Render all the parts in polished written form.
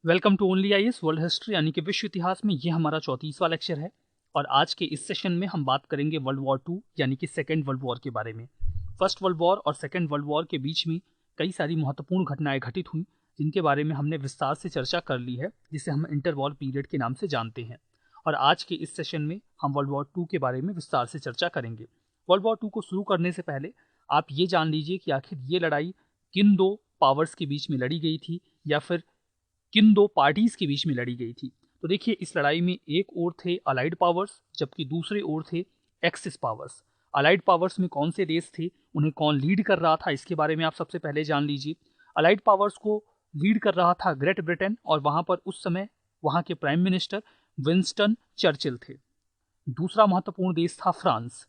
Welcome to only IAS world history यानी कि विश्व इतिहास में ये हमारा 34वां लेक्चर है। और आज के इस सेशन में हम बात करेंगे वर्ल्ड वॉर टू यानी कि सेकेंड वर्ल्ड वॉर के बारे में। फर्स्ट वर्ल्ड वॉर और सेकेंड वर्ल्ड वॉर के बीच में कई सारी महत्वपूर्ण घटनाएं घटित हुई जिनके बारे में हमने विस्तार से चर्चा कर ली है, जिसे हम इंटर वॉर पीरियड के नाम से जानते हैं। और आज के इस सेशन में हम वर्ल्ड वॉर टू के बारे में विस्तार से चर्चा करेंगे। वर्ल्ड वॉर टू को शुरू करने से पहले आप ये जान लीजिए कि आखिर ये लड़ाई किन दो पावर्स के बीच में लड़ी गई थी या फिर किन दो पार्टीज के बीच में लड़ी गई थी। तो देखिए, इस लड़ाई में एक ओर थे अलाइड पावर्स जबकि दूसरे ओर थे एक्सिस पावर्स। अलाइड पावर्स में कौन से देश थे, उन्हें कौन लीड कर रहा था, इसके बारे में आप सबसे पहले जान लीजिए। अलाइड पावर्स को लीड कर रहा था ग्रेट ब्रिटेन और वहां पर उस समय वहां के प्राइम मिनिस्टर विंस्टन चर्चिल थे। दूसरा महत्वपूर्ण देश था फ्रांस,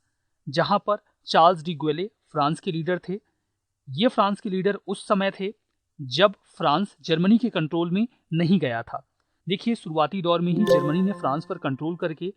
जहां पर चार्ल्स डी गोले फ्रांस के लीडर थे। ये फ्रांस के लीडर उस समय थे जब फ्रांस जर्मनी के कंट्रोल में नहीं गया था। देखिए, शुरुआती दौर में ही जर्मनी ने फ्रांस पर कंट्रोल करके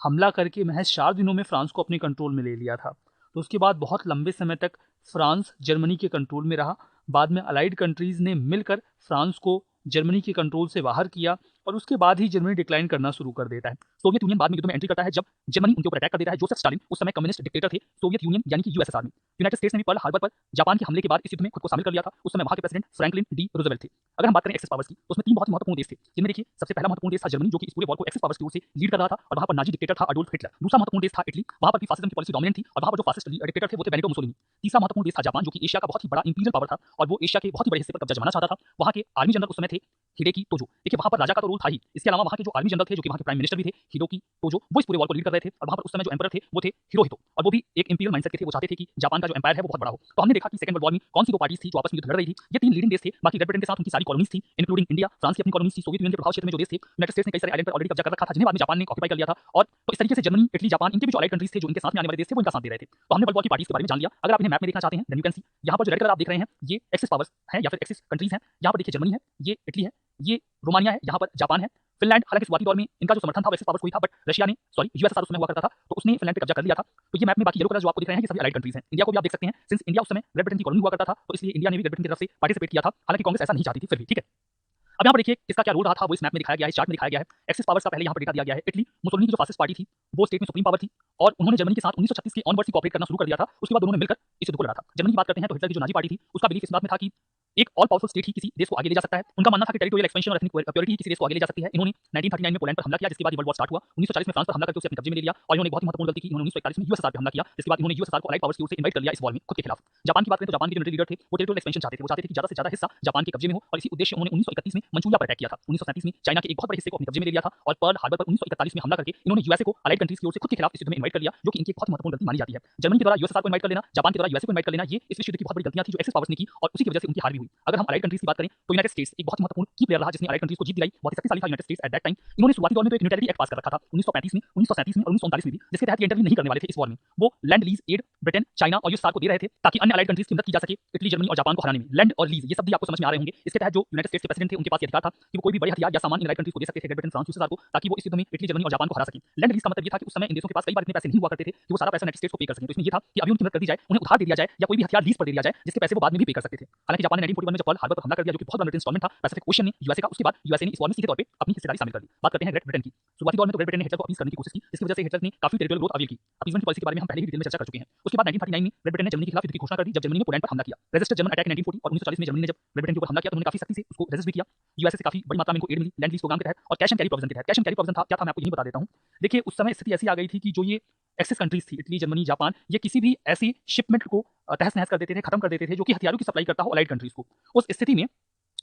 हमला करके महज 4 दिनों में फ्रांस को अपने कंट्रोल में ले लिया था। तो उसके बाद बहुत लंबे समय तक फ्रांस जर्मनी के कंट्रोल में रहा। बाद में अलाइड कंट्रीज ने मिलकर फ्रांस को जर्मनी के कंट्रोल से बाहर किया और उसके बाद ही जर्मनी डिक्लाइन करना शुरू कर देता है। सोवियत यूनियन बाद में युद्ध में एंट्री करता है जब जर्मनी उनके ऊपर अटैक कर देता है। जोसेफ स्टालिन उस समय कम्युनिस्ट डिक्टेटर थे सोवियत यूनियन यानी कि यूएसएसआर में। यूनाइटेड स्टेट्स ने भी पर्ल हार्बर पर जापान के हमले के बाद इस युद्ध में खुद को शामिल कर लिया था। उस समय वहां के प्रेसिडेंट फ्रैंकलिन डी रूजवेल्ट थे। अगर हम बात करें एक्सिस पावर्स की तो उसमें 3 बहुत ही महत्वपूर्ण देश थे, जिनमें देखिए सबसे पहला महत्वपूर्ण देश था जर्मनी, जो कि इस पूरे वॉर को एक्सिस पावर्स की ओर से लीड कर रहा था और वहां पर नाजी डिक्टेटर था अडोल्फ हिटलर। दूसरा महत्वपूर्ण देश था इटली, वहां पर भी फासिज्म की पॉलिसी डोमिनेंट थी और वहां पर जो फासिस्ट डिक्टेटर थे वो थे बेनिटो मुसोलिनी। तीसरा महत्वपूर्ण देश था जापान, जो कि एशिया का बहुत ही बड़ा इंपीरियल पावर था और वो एशिया के बहुत ही बड़े हिस्से पर कब्जा जमाना चाहता था। वहां के आर्मी जनरल उस समय थे हिडेकी तोजो। देखिए, वहां पर राजा का तो रोल था ही, इसके अलावा वहां के जो आर्मी जनरल थे, जो कि वहां के प्राइम मिनिस्टर भी थे, हिरोकी तोजो, वो इस पूरे वॉर को लीड कर रहे थे। और वहां पर उस समय जो एम्परर थे वो थे हिरोहितो, और वो भी एक इंपीरियल माइंडसेट के थे। वो चाहते थे कि जापान का जो एम्पायर है वो बहुत बड़ा हो। तो हमने देखा कि सेकंड वर्ल्ड वॉर में कौन सी दो पार्टीज थी जो आपस में युद्ध लड़ रही थी। ये 3 लीडिंग देश थे। बाकी ग्रेट ब्रिटेन के साथ उनकी सारी कॉलोनीज थी, इंक्लूडिंग इंडिया। फ्रांस की अपनी कॉलोनीज थी। सोवियत यूनियन के प्रभाव क्षेत्र में जो देश थे, यूनाइटेड स्टेट्स ने कई सारे आइलैंड पर ऑलरेडी कब्जा कर रखा था, जिन्हें बाद में जापान ने ऑक्यूपाई कर लिया था। और तो इस तरीके से जर्मनी, इटली, जापान, इनके भी जो अलाइड कंट्रीज थे, जो इनके साथ में आने वाले देश थे, वो इनका साथ दे रहे थे। तो हमने वर्ल्ड वॉर की पार्टीज के बारे में जान लिया। अगर आप इन्हें मैप में देखना चाहते हैं, देन यू कैन सी, यहाँ पर जो रेड कलर आप देख रहे हैं ये एक्सिस पावर्स हैं या फिर एक्सिस कंट्रीज हैं। यहाँ पर देखिए जर्मनी है, ये इटली है, ये रोमानिया है, यहाँ पर जापान है, फिनलैंड। हालांकि शुरुआती दौर में इनका जो समर्थन था वो एक्सिस पावर्स को ही था, बट रशिया ने यूएसएसआर उस समय हुआ करता था, तो उसने फिनलैंड पे कब्जा कर लिया था। तो ये मैप में बाकी येलो कलर जो आपको दिख रहे हैं ये सभी अलाइड कंट्रीज हैं। इंडिया को भी आप देख सकते हैं, सिंस इंडिया उस समय ग्रेट ब्रिटेन की कॉलोनी हुआ करता था, तो इसलिए इंडिया ने भी ग्रेट ब्रिटेन की तरफ से पार्टिसिपेट किया था। हालांकि कांग्रेस ऐसा नहीं चाहती थी, फिर भी ठीक है। अब यहाँ पर देखिए किसका क्या रोल रहा था, वो इस मैप में दिखाया गया है, चार्ट में दिखाया गया है। एक्सिस पावर्स का पहले यहाँ पर डेटा दिया गया है। इटली, मुसोलिनी की जो फासिस्ट पार्टी थी, वो स्टेट में सुप्रीम पावर थी और उन्होंने जर्मनी के साथ 1936 के ऑनवर्ड से कोऑपरेट करना शुरू कर दिया था। उसके बाद उन्होंने मिलकर इस युद्ध को लड़ा था। जर्मनी की बात करते हैं तो हिटलर की जो नाजी पार्टी थी, उसका बिलीफ इस बात में था कि एक ऑल पावरफुल स्टेट ही किसी देश को आगे ले जा सकता है। उनका मानना था कि टेरिटोरियल एक्सपेंशन और एथनिक प्योरिटी किसी देश को आगे ले जा सकती है। इन्होंने 1939 में पोलैंड पर हमला किया, जिसके बाद वर्ल्ड वॉर स्टार्ट हुआ। 1940 में फ्रांस पर हमला करके उसे अपने कब्जे में ले लिया और इन्होंने बहुत ही महत्वपूर्ण गलती की, इन्होंने 1941 में यूएसएसआर पे हमला किया, जिसके बाद इन्होंने यूएसएसआर को अलाइड पावर्स की ओर से इनवाइट कर लिया इस वॉर में खुद के खिलाफ। जापान की बात करें तो जापान के जो मिलिट्री लीडर थे वो टेरिटोरियल एक्सपेंशन चाहते थे। वो चाहते थे कि ज्यादा से ज्यादा हिस्सा जापान के कब्जे में हो और इसी उद्देश्य उन्होंने 1931 में मंचूरिया पर अटैक किया था। 1937 में चाइना के एक बहुत बड़े हिस्से को अपने कब्जे में ले लिया था और पर्ल हार्बर पर 1941 में हमला करके इन्होंने यूएसए को अलाइड कंट्रीज की ओर से खुद के खिलाफ इस युद्ध में इनवाइट कर लिया, जो कि इनकी एक बहुत महत्वपूर्ण गलती मानी जाती है। जर्मनी के द्वारा यूएसएसआर को इनवाइट कर लेना, जापान के द्वारा यूएसए को इनवाइट कर लेना, ये इस विश्व युद्ध की बहुत बड़ी गलतियां थी जो एक्सिस पावर्स ने की और उसी की वजह से उनकी हार भी हुई। अगर हम अलाइड कंट्रीज की बात करें तो यूनाइटेड स्टेट्स एक बहुत ही महत्वपूर्ण की प्लेयर रहा, जिसने अलाइड कंट्रीज को जीत दिलाई। बहुत ही शक्तिशाली था United states at that time. इन्होंने शुरुआती दौर में तो एक न्यूट्रलिटी एक्ट पास कर रखा था 1935 में, 1937 में और 1939 में भी, जिसके तहत ये इंटरव्यू नहीं करने वाले थे इस वॉर में। वो lend lease aid Britain, China और यूएसएसआर को दे रहे थे ताकि अन्य अलाइड कंट्रीज की मदद की जा सके इटली, जर्मनी और जापान को हराने में। लैंड और लीज ये शब्द आपको समझ में आ रहे होंगे। इसके तहत जो यूनाइटेड स्टेट्स के प्रेसिडेंट थे उनके पास ये अधिकार था कि वो कोई भी बड़े हथियार या सामान इन अलाइड कंट्रीज को दे सकते थे, ग्रेट ब्रिटेन, फ्रांस, यूएसएसआर को, ताकि वो इस युद्ध में इटली, जर्मनी और जापान को हरा सके। लैंड लीज का मतलब ये था कि उस समय इन देशों के पास कई बार इतने पैसे नहीं हुआ करते थे कि वो सारा पैसा यूनाइटेड स्टेट्स को पे कर सकें। तो इसमें ये था कि अभी उनकी मदद कर दी जाए, उन्हें उधार दे दिया जाए या कोई भी हथियार लीज पर दे दिया जाए, जिसके पैसे वो बाद में भी पे कर सकते थे। हालांकि जापान ने 1941 में जब पर्ल हार्बर पर हमला कर दिया, जो कि बहुत बड़ा इंस्टॉलमेंट था पैसिफिक ओशन में यूएसए का, उसके बाद यूएसए ने इस वॉर में सीधे तौर पे अपनी हिस्सेदारी शामिल कर दी। बात करते हैं ग्रेट ब्रिटेन की। शुरुआती दौर में तो ग्रेट ब्रिटेन ने हिटलर को अपीस करने की कोशिश की, जिसकी वजह से हिटलर ने काफी टेरिटोरियल ग्रोथ अवेल की। अपीसमेंट की पॉलिसी के बारे में हम पहले ही डिटेल में चर्चा कर चुके हैं। उसके बाद 1939 में ग्रेट ब्रिटेन ने जर्मनी के खिलाफ युद्ध की घोषणा कर दी, जब जर्मनी ने पोलैंड पर हमला किया। रेजिस्टर जर्मन अटैक 1940 और 1940 में जर्मनी ने जब ग्रेट ब्रिटेन के ऊपर हमला किया तो उन्होंने काफी सख्ती से उसको रेजिस्ट भी किया। यूएसए से काफी बड़ी मात्रा में इनको एड मिली लैंड लीज प्रोग्राम के तहत और कैश एंड कैरी प्रोविजन के तहत। कैश एंड कैरी प्रोविजन था क्या था, मैं आपको यही बता देता हूं। देखिए, उस समय स्थिति ऐसी आ गई थी कि जो ये एक्सिस कंट्रीज थी, इटली, जर्मनी, जापान, ये किसी भी ऐसी शिपमेंट को तहस नहस कर देते थे, खत्म कर देते थे जो कि हथियारों की सप्लाई करता हो अलाइड कंट्रीज को। उस स्थिति में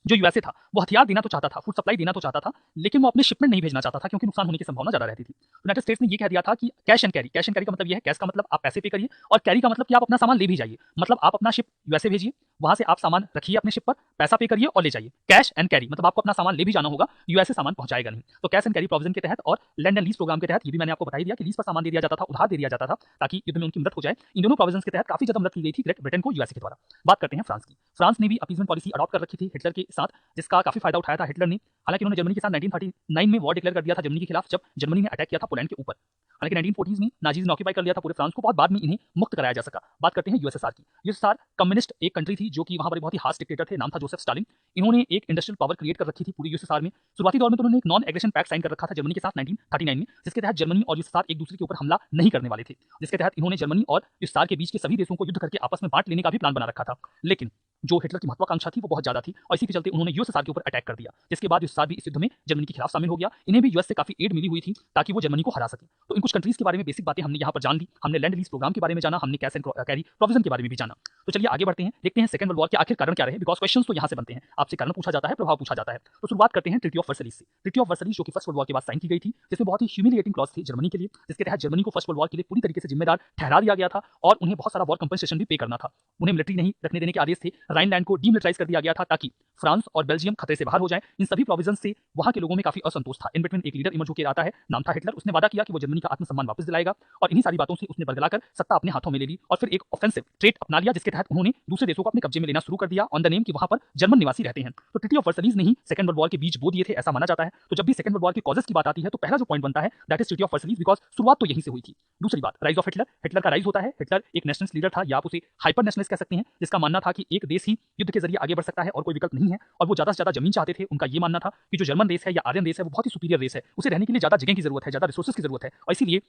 जो यूएसए था वो हथियार देना तो चाहता था, फूड सप्लाई देना तो चाहता था, लेकिन वो अपने शिपमेंट नहीं भेजना चाहता था क्योंकि नुकसान होने की संभावना ज्यादा रहती थी। यूनाइटेड स्टेट्स ने ये कह दिया था कि cash and carry. Cash and carry का मतलब ये है, कैश का मतलब आप पैसे पे करिए और कैरी का मतलब कि आप अपना सामान ले भी जाइए। मतलब आप अपना शिप यूएसए भेजिए, वहां से आप सामान रखिए अपने शिप पर, पैसा पे करिए और ले जाइए। कैश एंड कैरी मतलब आपको अपना सामान ले भी जाना होगा, यूएसए सामान पहुंचाएगा नहीं। तो कैश एंड कैरी प्रोविजन के तहत और लैंड एंड लीज प्रोग्राम के तहत, ये भी मैंने आपको बता ही दिया कि लीज पर सामान दे दिया जाता था, उधार दे दिया जाता था ताकि युद्ध में उनकी मदद हो जाए। इन दोनों प्रोविजन के तहत काफी ज्यादा मदद की गई थी ग्रेट ब्रिटेन को यूएसए के द्वारा। बात करते हैं फ्रांस की। फ्रांस ने भी अपीसमेंट पॉलिसी अडॉप्ट कर रखी थी हिटलर के के साथ, जिसका काफी फायदा उठाया था हिटलर ने। हालांकि उन्होंने जर्मनी के साथ 1939 में वॉर डिक्लेयर कर दिया था जर्मनी के खिलाफ, जब जर्मनी ने अटैक किया था पोलैंड के ऊपर। हालांकि 1940s में नाजीज ने ऑक्यूपाई कर लिया था पूरे फ्रांस को, बहुत बाद में इन्हें मुक्त कराया जा सका। बात करते हैं यूएसएसआर की। यूएसएसआर कम्युनिस्ट एक कंट्री थी जो कि वहां पर बहुत ही हार्श डिक्टेटर थे, नाम था जोसेफ स्टालिन। इन्होंने एक इंडस्ट्रियल पावर क्रिएट कर रखी थी पूरी यूएसएसआर में। शुरुआती दौर में तो उन्होंने एक नॉन एग्रेशन पैक्ट साइन कर रखा था जर्मनी के साथ 1939 में, जिसके तहत जर्मनी और यूएसएसआर एक दूसरे के ऊपर हमला नहीं करने वाले थे, जिसके तहत इन्होंने जर्मनी और यूएसएसआर के बीच के सभी देशों को युद्ध करके आपस में बांट लेने का भी प्लान बना रखा था। लेकिन जो हिटलर की महत्वाकांक्षा थी वो बहुत ज्यादा थी और इसी के चलते उन्होंने यूएसएसआर के ऊपर अटैक कर दिया, जिसके बाद यूएसएसआर भी इस युद्ध में जर्मनी के खिलाफ शामिल हो गया। इन्हें भी यूएस से काफी एड मिली हुई थी ताकि वो जर्मनी को हरा सके। तो इन कुछ कंट्रीज के बारे में बेसिक बातें हमने यहाँ पर जान ली। हमने लैंड लीज प्रोग्राम के बारे में जाना, हमने कैश एंड कैरी प्रोविजन के बारे में भी जाना। तो चलिए आगे बढ़ते हैं, देखते हैं सेकंड वर्ल्ड वॉर के आखिर कारण क्या रहे, बिकॉज क्वेश्चंस तो यहाँ से बनते हैं, आपसे कारण पूछा जाता है, प्रभाव पूछा जाता है। तो शुरुआत करते हैं ट्रीटी ऑफ वर्साइल्स से। ट्रीटी ऑफ वर्साइल्स जो कि फर्स्ट वर्ल्ड वॉर के बाद साइन की गई थी, जिसमें बहुत ही ह्यूमिलिएटिंग क्लॉज थी जर्मनी के लिए, जिसके तहत जर्मनी को फर्स्ट वर्ल्ड वॉर के लिए पूरी तरीके से जिम्मेदार ठहरा दिया गया था और उन्हें बहुत सारा वॉर कंपनसेशन भी पे करना था। उन्हें मिलिट्री नहीं रखने देने के आदेश थे, राइनलैंड को डीमिलिटराइज कर दिया गया था ताकि फ्रांस और बेल्जियम खतरे से बाहर हो जाए। इन सभी प्रोविजन से वहां के लोगों में काफी असंतोष था। इन बिटवीन एक लीडर इमर्ज होकर आता है, नाम था हिटलर। उसने वादा किया कि वो जर्मनी का आत्मसम्मान वापस दिलाएगा और इन्हीं सारी बातों से उसने बरगलाकर सत्ता अपने हाथों में ले ली और फिर एक ऑफेंसिव ट्रेट अपना लिया, जिसके तहत उन्होंने दूसरे देशों को अपने कब्जे में लेना शुरू कर दिया ऑन द नेम कि वहां पर जर्मन निवासी रहते हैं। तो ट्रीटी ऑफ वर्साइल्स ने ही सेकंड वर्ल्ड वॉर के बीच बो दिए थे, ऐसा माना जाता है। तो जब भी सेकंड वर्ल्ड वॉर के कॉजेस की बात आती है तो पहला जो पॉइंट बनता है that is treaty of Versailles, because शुरुआत तो यहीं से हुई थी। दूसरी बात, राइज ऑफ हिटलर। हिटलर का राइज होता है। हिटलर एक नेशनलिस्ट लीडर था, या आप उसे हाइपर नेशनलिस्ट कह सकते हैं, जिसका मानना था कि एक देश ही युद्ध के जरिए आगे बढ़ सकता है और कोई विकल्प नहीं है, और वो ज्यादा से ज्यादा जमीन चाहते थे। उनका ये मानना था कि जो जर्मन देश है या आर्यन देश है वो बहुत ही सुपीरियर देश है, उसे रहने के लिए ज्यादा जगह की जरूरत है, ज्यादा रिसोर्सेज की जरूरत है, और इसीलिए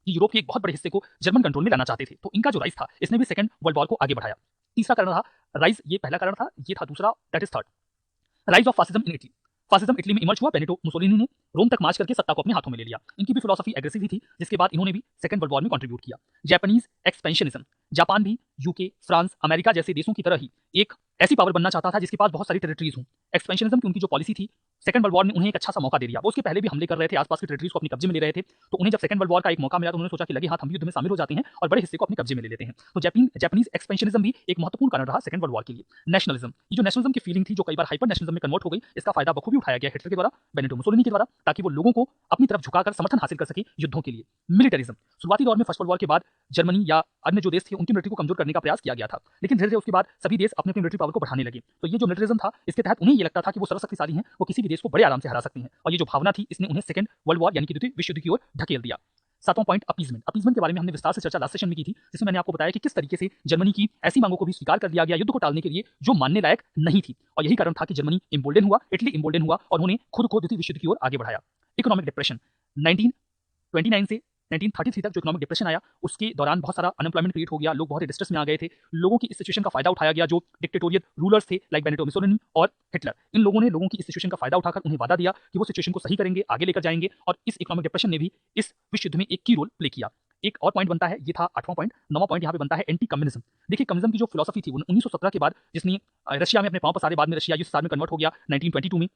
यूरोप के एक बहुत बड़े हिस्से को जर्मन कंट्रोल में लाना चाहते थे। तो इनका जो राइज था इसने भी सेकंड वर्ल्ड वॉर को आगे बढ़ाया। तीसरा कारण रहा राइज, ये पहला कारण था, ये था दूसरा, that is third, rise of fascism in Italy. Fascism Italy में इमर्ज हुआ। बेनिटो मुसोलिनी ने रोम तक मार्च करके सत्ता को अपने हाथों में ले लिया। इनकी भी फिलॉसफी एग्रेसिव ही थी, जिसके बाद इन्होंने भी सेकंड वर्ल्ड वॉर में कंट्रीब्यूट किया। Japanese expansionism. जापान भी यूके, फ्रांस, अमेरिका जैसे देशों की तरह ही एक ऐसी पावर बनना चाहता था जिसके पास बहुत सारी टेरिटरीज हों। एक्सपेंशनिज्म की उनकी जो पॉलिसी थी, सेकंड वर्ल्ड वॉर ने उन्हें एक अच्छा सा मौका दे दिया। वो उसके पहले भी हमले कर रहे थे, आसपास की टेरिटरीज को अपने कब्जे में ले रहे थे। तो उन्हें जब सेकंड वर्ल्ड वॉर का एक मौका मिला तो उन्होंने सोचा कि लगे हाथ हम युद्ध में शामिल हो जाते हैं और बड़े हिस्से को अपने कब्जे में ले लेते हैं। तो जापानीज एक्सपेंशनिज्म भी एक महत्वपूर्ण कारण रहा सेकंड वर्ल्ड वॉर के लिए। नेशनलिज्म, ये जो नेशनलिज्म की फीलिंग थी जो कई बार हाइपर नेशनलिज्म में कन्वर्ट हो गई, इसका फायदा बखूबी उठाया गया हिटलर के द्वारा, बेनिटो मुसोलिनी के द्वारा, ताकि वो लोगों को अपनी तरफ झुकाकर समर्थन हासिल कर सके युद्धों के लिए। मिलिटरिज्म, शुरुआती दौर में फर्स्ट वर्ल्ड वॉर के बाद जर्मनी या अन्य जो देश थे उनकी मिलिट्री को कमजोर करने का प्रयास किया गया था, लेकिन धीरे धीरे उसके बाद सभी देश अपनी मिलिट्री पावर को बढ़ाने लगे। तो ये जो मिलिटरिज्म था, इसके तहत उन्हें ये लगता था कि वो सर्वशक्तिशाली हैं, वो किसी भी देश को बड़े आराम से हरा सकते हैं, और ये जो भावना थी इसने उन्हें सेकंड वर्ल्ड वॉर यानी कि द्वितीय विश्व युद्ध की ओर ढकेल दिया। सातवां पॉइंट, अपीजमेंट। अपीजमेंट के बारे में हमने विस्तार से चर्चा लास्ट सेशन में की थी, जिसमें मैंने आपको बताया कि किस तरीके से जर्मनी की ऐसी मांगों को भी स्वीकार कर लिया गया युद्ध को टालने के लिए जो मानने लायक नहीं थी, और यही कारण था कि जर्मनी इम्बोल्डन हुआ, इटली इम्बोल्डन हुआ और उन्होंने खुद को द्वितीय विश्व युद्ध की ओर आगे बढ़ाया। इकोनॉमिक डिप्रेशन, 1929 से 1933 तक जो इकोनॉमिक डिप्रेशन आया, उसके दौरान बहुत सारा अनएम्प्लॉयमेंट क्रिएट हो गया, लोग बहुत ही डिस्ट्रेस में आ गए थे। लोगों की इस सिचुएशन का फायदा उठाया गया, जो डिक्टेटोरियल रूलर्स थे लाइक बेनिटो मुसोलिनी और हिटलर, इन लोगों ने लोगों की इस सिचुएशन का फायदा उठाकर उन्हें वादा दिया कि वो सिचुएशन को सही करेंगे, आगे लेकर जाएंगे, और इस इकोनॉमिक डिप्रेशन ने भी इस विश्व युद्ध में एक की रोल प्ले किया। एक और पॉइंट बनता है, ये था 8वां पॉइंट। 9वां पॉइंट यहाँ पे बनता है एंटी कम्युनिज्म। देखिए कम्युनिज्म की जो फिलॉसफी थी 1917 के बाद, जिसने रशिया में अपने पांव पसारे, बाद में रशिया यूएसएसआर में कन्वर्ट हो गया 1922 में।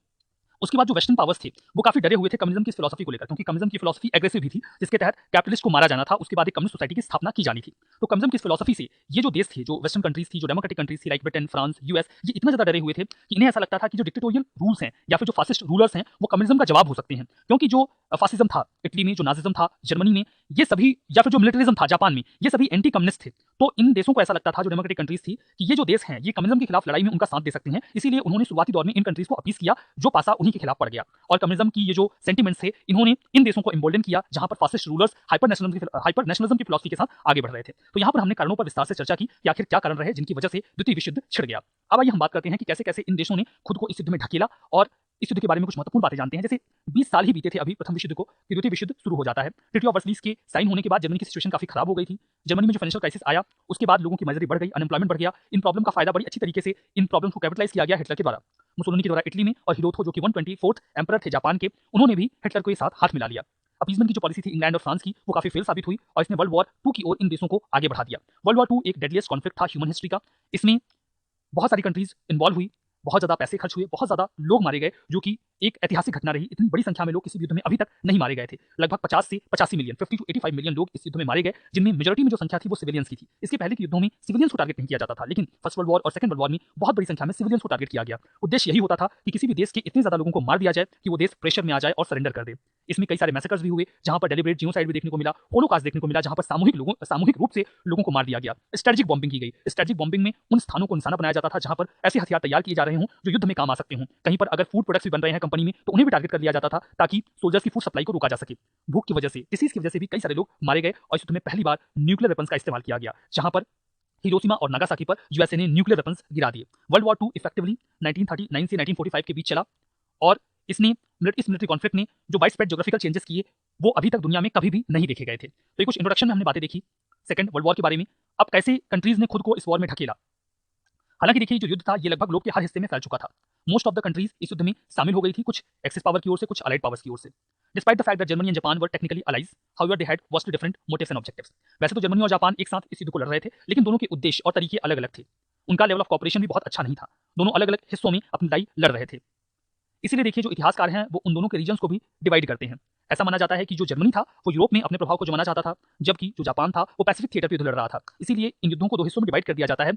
उसके बाद जो वेस्टर्न पावर्स थे वो काफी डरे हुए थे कम्युनिज्म की इस फिलॉसफी को लेकर, क्योंकि कम्युनिज्म की फिलॉसफी एग्रेसिव भी थी, जिसके तहत कैपिटलिस्ट को मारा जाना था, उसके बाद एक कम्युनिस्ट सोसाइटी की स्थापना की जानी थी। तो कम्युनिज्म की इस फिलॉसफी से ये जो देश थे, जो वेस्टर्न कंट्रीज थी, जो डेमोक्रेटिक कंट्रीज थी लाइक ब्रिटेन, फ्रांस, यूएस, ये इतना ज्यादा डरे हुए थे कि इन्हें ऐसा लगता था कि जो डिक्टेटोरियल रूल्स हैं या फिर जो फासिस्ट रूलर्स हैं वो कम्युनिज्म का जवाब हो सकते हैं, क्योंकि जो फासिज्म था इटली में, जो नाजिज्म था जर्मनी में, ये सभी, या फिर जो मिलिटरिज्म था जापान में, ये सभी एंटी कम्युनिस्ट थे। तो इन देशों को ऐसा लगता था, जो डेमोक्रेटिक कंट्रीज थी, कि ये जो देश हैं ये कम्युनिज्म के खिलाफ लड़ाई में उनका साथ दे सकते हैं, इसीलिए उन्होंने शुरुआती दौर में इन कंट्रीज को अपीस किया, जो पासा उन्हीं के खिलाफ पड़ गया। और कम्युनिज्म की ये जो सेंटिमेंट्स थे, इन्होंने इन देशों को इम्बोल्डन किया जहां पर फासिस्ट रूलर्स हाइपर नेशनलिज्म की फिलॉसफी के साथ आगे बढ़ रहे थे। तो यहाँ पर हमने कारणों पर विस्तार से चर्चा की कि आखिर क्या कारण रहे जिनकी वजह से द्वितीय विश्व युद्ध छिड़ गया। अब आइए हम बात करते हैं कि कैसे कैसे इन देशों ने खुद को इस युद्ध में ढकेला, और इस युद्ध के बारे में कुछ महत्वपूर्ण बातें जानते हैं। जैसे 20 साल ही बीते थे अभी प्रथम विश्व युद्ध को, कि द्वितीय विश्व युद्ध शुरू हो जाता है। ट्रीटी ऑफ वर्साइल्स के साइन होने के बाद जर्मनी की सिचुएशन काफी खराब हो गई थी। जर्मनी में जो फाइनेंशियल क्राइसिस आया, उसके बाद लोगों की मजदूरी बढ़ गई, अनएम्प्लॉयमेंट बढ़ गया। इन प्रॉब्लम का फायदा बड़ी अच्छी तरीके से, इन प्रॉब्लम्स को कैपिटलाइज किया गया हिटलर के द्वारा, मुसोलिनी के द्वारा इटली में, और हिरोतो जो कि 124th एम्परर थे जापान के, उन्होंने भी हिटलर को साथ हाथ मिला लिया। अपीजमेंट की जो पॉलिसी थी इंग्लैंड और फ्रांस की, वो काफी फेल साबित हुई और इसने वर्ल्ड वॉर 2 की ओर इन देशों को आगे बढ़ा दिया। वर्ल्ड वॉर 2 एक डेडलीस्ट कॉन्फ्लिक्ट था ह्यूमन हिस्ट्री का। इसमें बहुत सारी कंट्रीज इन्वॉल्व हुई, बहुत ज्यादा पैसे खर्च हुए, बहुत ज्यादा लोग मारे गए, जो कि एक ऐतिहासिक घटना रही। इतनी बड़ी संख्या में लोग किसी भी युद्ध में अभी तक नहीं मारे गए थे। लगभग 50 से 85 मिलियन 50 टू 85 मिलियन लोग इस युद्ध में मारे गए, जिनमें मेजॉरिटी में जो संख्या थी वो सिविलियंस की थी। इसके पहले के युद्धों में सिविलियंस को टारगेट नहीं किया जाता था, लेकिन फर्स्ट वर्ल्ड वॉर और सेकंड वर्ल्ड वॉर में बहुत बड़ी संख्या में सिविलियंस को टारगेट किया गया। उद्देश्य यही होता था कि किसी भी देश के इतने ज्यादा लोगों को मार दिया जाए कि वो देश प्रेशर में आ जाए और सरेंडर कर दे। इसमें कई सारे मैसेकर्स भी हुए, जहां पर डेलिब्रेट जिनोसाइड भी देखने को मिला, होलोकास्ट देखने को मिला, जहां पर सामूहिक रूप से लोगों को मार दिया गया। स्ट्रेटेजिक बॉम्बिंग की गई। स्ट्रेटेजिक बॉम्बिंग में उन स्थानों को निशाना बनाया जाता था जहां पर ऐसे हथियार तैयार किए जा रहे हों जो युद्ध में काम आ सकते हों। कहीं पर अगर फूड प्रोडक्ट्स भी बन रहे हैं कंपनी में तो उन्हें भी टारगेट कर लिया जाता था ताकि सोल्जर्स की फूड सप्लाई को रोका जा सके। भूख की वजह से, डिसीज की वजह से भी कई सारे लोग मारे गए और इस युद्ध में पहली बार न्यूक्लियर वेपन्स का इस्तेमाल किया गया, जहां पर हिरोशिमा और नागासाकी पर यूएसए ने न्यूक्लियर वेपन्स गिरा दिए। वर्ल्ड वॉर 2 इफेक्टिवली 1939 से 1945 के बीच चला और इस मिलिट्री कॉन्फ्लिक्ट ने जो वाइड स्प्रेड ज्योग्राफिकल चेंजेस किए वो अभी तक दुनिया में कभी भी नहीं देखे गए थे। तो ये कुछ इंट्रोडक्शन में हमने बातें देखी सेकंड वर्ल्ड वॉर के बारे में। अब कैसे कंट्रीज ने खुद को इस वॉर में ढकेला। हालांकि देखिए जो युद्ध था ये लगभग लोग के हर हिस्से में फैल चुका था। मोस्ट ऑफ द कंट्रीज इस युद्ध में शामिल हो गई थी, कुछ एक्सिस पावर की ओर से, कुछ अलाइड पावर्स की ओर से। Despite the fact that Germany and Japan were technically allies, however they had vastly different motives and objectives. वैसे तो जर्मनी और जापान एक साथ इस युद्ध को लड़ रहे थे, लेकिन दोनों के उद्देश्य और तरीके अलग अलग थे। उनका लेवल ऑफ कॉपरेशन भी बहुत अच्छा नहीं था। दोनों अलग अलग हिस्सों में अपनी लड़ाई लड़ रहे थे। इसीलिए देखिए जो इतिहासकार हैं वो उन दोनों के रीजन्स को भी डिवाइड करते हैं। ऐसा माना जाता है कि जो जर्मनी था वो यूरोप में अपने प्रभाव को जमाना चाहता था, जबकि जो जापान था वो पैसिफिक थिएटर पर युद्ध लड़ रहा था। इसीलिए इन युद्धों को दो हिस्सों में डिवाइड कर दिया जाता है,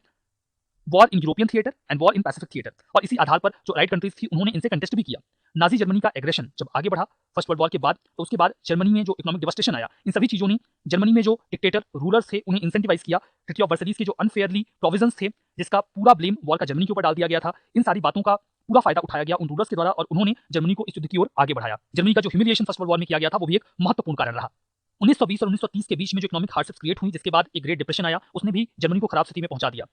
war in European theatre and war in Pacific theatre. और इसी आधार पर जो अलाइड कंट्रीज थी उन्होंने इनसे कंटेस्ट भी किया। नाजी जर्मनी का एग्रेशन जब आगे बढ़ा फर्स्ट वर्ल्ड वॉर के बाद, तो उसके बाद जर्मनी में जो इकोनॉमिक डिवास्टेशन आया, इन सभी चीजों ने जर्मनी में जो डिक्टेटर रूलर्स थे उन्हें इंसेंटिवाइज किया। ट्रीटी ऑफ वर्साइल्स के जो अनफेयरली प्रोविजंस थे, जिसका पूरा ब्लेम वॉर का जर्मनी के ऊपर डाल दिया गया था, इन सारी बातों का पूरा फायदा उठाया गया उन रूलर्स के द्वारा और उन्होंने जर्मनी को इस युद्ध की ओर आगे बढ़ाया। जर्मनी का जो ह्यूमिलिएशन फर्स्ट वर्ल्ड वॉर में किया गया था वो भी एक महत्वपूर्ण कारण रहा। 1920 और 1930 के बीच में जो इकोनॉमिक हार्डशिप्स क्रिएट हुई, जिसके बाद एक ग्रेट डिप्रेशन आया, उसने भी जर्मनी को खराब स्थिति में पहुंचा दिया।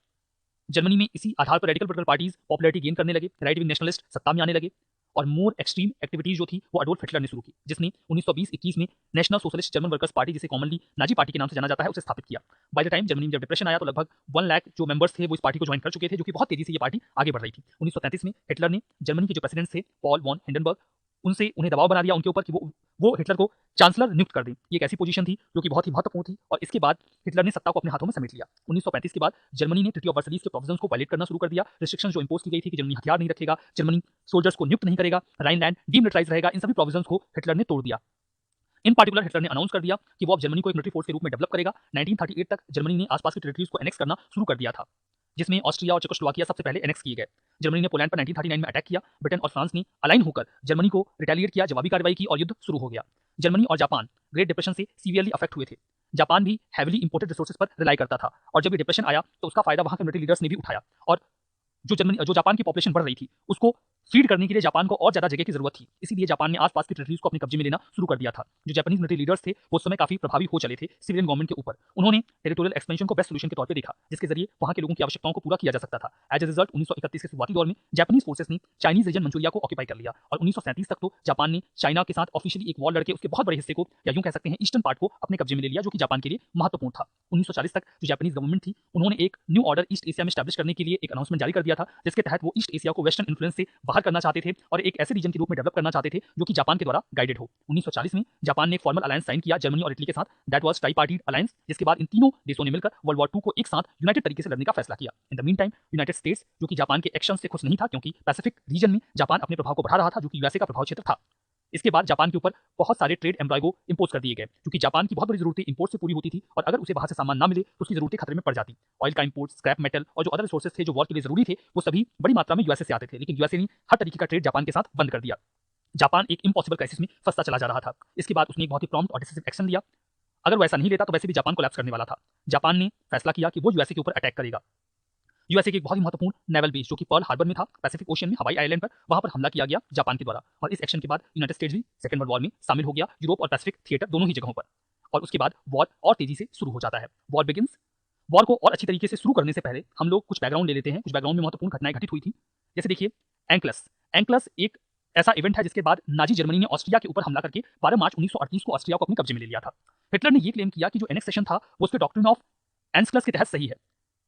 जर्मनी में इसी आधार पर radical political parties popularity gain करने लगे, राइट विंग नेशनलिस्ट सत्ता में आने लगे और मोर एक्सट्रीम एक्टिविटीज जो थी वो अडोल्फ हिटलर ने शुरू की, जिसने 1920-21 में national socialist German workers party, जिसे कॉमनली नाजी पार्टी के नाम से जाना जाता है, उसे स्थापित किया। बाय द टाइम जर्मनी में जब डिप्रेशन आया तो लगभग 1 लाख जो मेंबर्स थे वो इस पार्टी को ज्वाइन कर चुके थे, जो कि बहुत तेजी से ये पार्टी आगे बढ़ रही थी। 1933 में हिटलर ने जर्मनी के जो प्रेसिडेंट थे पॉल वॉन हिंडनबर्ग, उनसे उन्हें दबाव बना दिया उनके ऊपर कि वो हिटलर को चांसलर नियुक्त कर दें। ये एक ऐसी पोजीशन थी जो कि बहुत ही महत्वपूर्ण थी और इसके बाद हिटलर ने सत्ता को अपने हाथों में समेट लिया। 1935 के बाद जर्मनी ने ट्रीटी ऑफ वर्साइल्स के प्रोविजंस को वायलेट करना शुरू कर दिया। रिस्ट्रिक्शंस जो इंपोज की गई थी कि जर्मनी हथियार नहीं रखेगा, जर्मनी सोल्जर्स को नियुक्त नहीं करेगा, राइनलैंड डीमिलिटराइज रहेगा, इन सभी प्रोविजंस को हिटलर ने तोड़ दिया। इन पार्टिकुलर हिटलर ने अनाउंस कर दिया कि वो अब जर्मनी को एक मिलिट्री फोर्स के रूप में डेवलप करेगा। 1938 तक जर्मनी ने आसपास की टेरिटरीज को एनेक्स करना शुरू कर दिया था, जिसमें ऑस्ट्रिया और चेकोस्लोवाकिया सबसे पहले एनेक्स किए गए। जर्मनी ने पोलैंड पर 1939 में अटैक किया। ब्रिटेन और फ्रांस ने अलाइन होकर जर्मनी को रिटेलिएट किया, जवाबी कार्रवाई की और युद्ध शुरू हो गया। जर्मनी और जापान ग्रेट डिप्रेशन से सीवियरली अफेक्ट हुए थे। जापान भी हैविली इंपोर्टेड रिसोर्सेज पर रिलाई करता था और जब ये डिप्रेशन आया तो उसका फायदा वहां के मिलिट्री लीडर्स ने भी उठाया और जो जापान की पॉपुलेशन बढ़ रही थी उसको फीड करने के लिए जापान को और ज्यादा जगह की जरूरत थी। इसीलिए जापान ने आसपास की टेरिटरीज को अपने कब्जे में लेना शुरू कर दिया था। जो जापानीज मिलिट्री लीडर्स थे वो उस समय काफी प्रभावी हो चले थे सिविलियन गवर्नमेंट के ऊपर। उन्होंने टेरिटोरियल एक्सपेंशन को बेस्ट सोल्यूशन के तौर पर देखा, जिसके जरिए वहां के लोगों की आवश्यकताओं को पूरा किया जा सकता था। एज ए रिजल्ट 1931 के शुरुआती दौर में जापानीज फोर्सेस ने चाइनीज रीजन मंचूरिया को ऑक्यूपाई कर लिया और 1937 तक तो जापान ने चाइना के साथ ऑफिशियली एक वॉर लड़के उसके बहुत बड़े हिस्से को, या यूं कह सकते हैं ईस्टर्न पार्ट को, अपने कब्जे में ले लिया, जो कि जापान के लिए महत्वपूर्ण था। 1940 तक जो जापानीज गवर्नमेंट थी उन्होंने एक न्यू ऑर्डर ईस्ट एशिया में स्टैब्लिश करने के लिए एक अनाउंसमेंट जारी कर दिया था, जिसके तहत वो ईस्ट एशिया को वेस्टर्न इन्फ्लुएंस से बाहर करना चाहते थे और एक ऐसे रीजन के रूप में डेवलप करना चाहते थे जो कि जापान के द्वारा गाइडेड हो। 1940 में जापान ने एक फॉर्मल अलायंस साइन किया जर्मनी और इटली के साथ, दैट वाज ट्राइपार्टीट अलायंस, जिसके बाद इन तीनों देशों ने मिलकर वर्ल्ड वॉर 2 को एक साथ यूनाइटेड तरीके से लड़ने का फैसला किया। In the mean time United states, जो कि जापान के एक्शन से खुश नहीं था क्योंकि पैसिफिक रीजन में जापान अपने प्रभाव को बढ़ा रहा था, जो कि यूएसए का प्रभाव क्षेत्र था, इसके बाद जापान के ऊपर बहुत सारे ट्रेड एम्बार्गो इंपोज कर दिए गए, क्योंकि जापान की बहुत बड़ी जरूरतें इंपोर्ट से पूरी होती थी और अगर उसे बाहर से सामान ना मिले तो उसकी जरूरतें खतरे में पड़ जाती। ऑयल का इंपोर्ट, स्क्रैप मेटल और जो अदर रिसोर्सेज थे जो वॉर के लिए जरूरी थे वो सभी बड़ी मात्रा में यूएसए से आते थे, लेकिन यूएसए ने हर तरीके का ट्रेड जापान के साथ बंद कर दिया। जापान एक इम्पॉसिबल क्राइसिस में फंसता चला जा रहा था। इसके बाद उसने एक बहुत ही प्रॉम्प्ट और डिसिसिव एक्शन लिया। अगर वो ऐसा नहीं लेता तो वैसे भी जापान कोलैप्स करने वाला था। जापान ने फैसला किया कि वो यूएसए के ऊपर अटैक करेगा। यूएसए की एक बहुत ही महत्वपूर्ण नेवल बेस जो कि पर्ल हार्बर में था, पैसिफिक ओशन में, हवाई आइलैंड पर, वहां पर हमला किया गया जापान के द्वारा और इस एक्शन के बाद यूनाइटेड स्टेट्स भी सेकंड वर्ल्ड वॉर में शामिल हो गया, यूरोप और पैसिफिक थिएटर दोनों ही जगहों पर। और उसके बाद वॉर और तेजी से शुरू हो जाता है। War begins. वॉर को और अच्छी तरीके से शुरू करने से पहले हम लोग कुछ बैकग्राउंड ले लेते हैं। कुछ बैकग्राउंड में महत्वपूर्ण घटनाएं घटित हुई थी। जैसे देखिए एंक्लस। एंक्लस एक ऐसा इवेंट है जिसके बाद नाजी जर्मनी ने ऑस्ट्रिया के ऊपर हमला करके 12 मार्च 1938 को ऑस्ट्रिया को अपने कब्जे में ले लिया था। हिटलर ने यह क्लेम किया कि जो एनेक्सेशन था वो उसके डॉक्ट्रिन ऑफ एंस्क्लस के तहत सही है,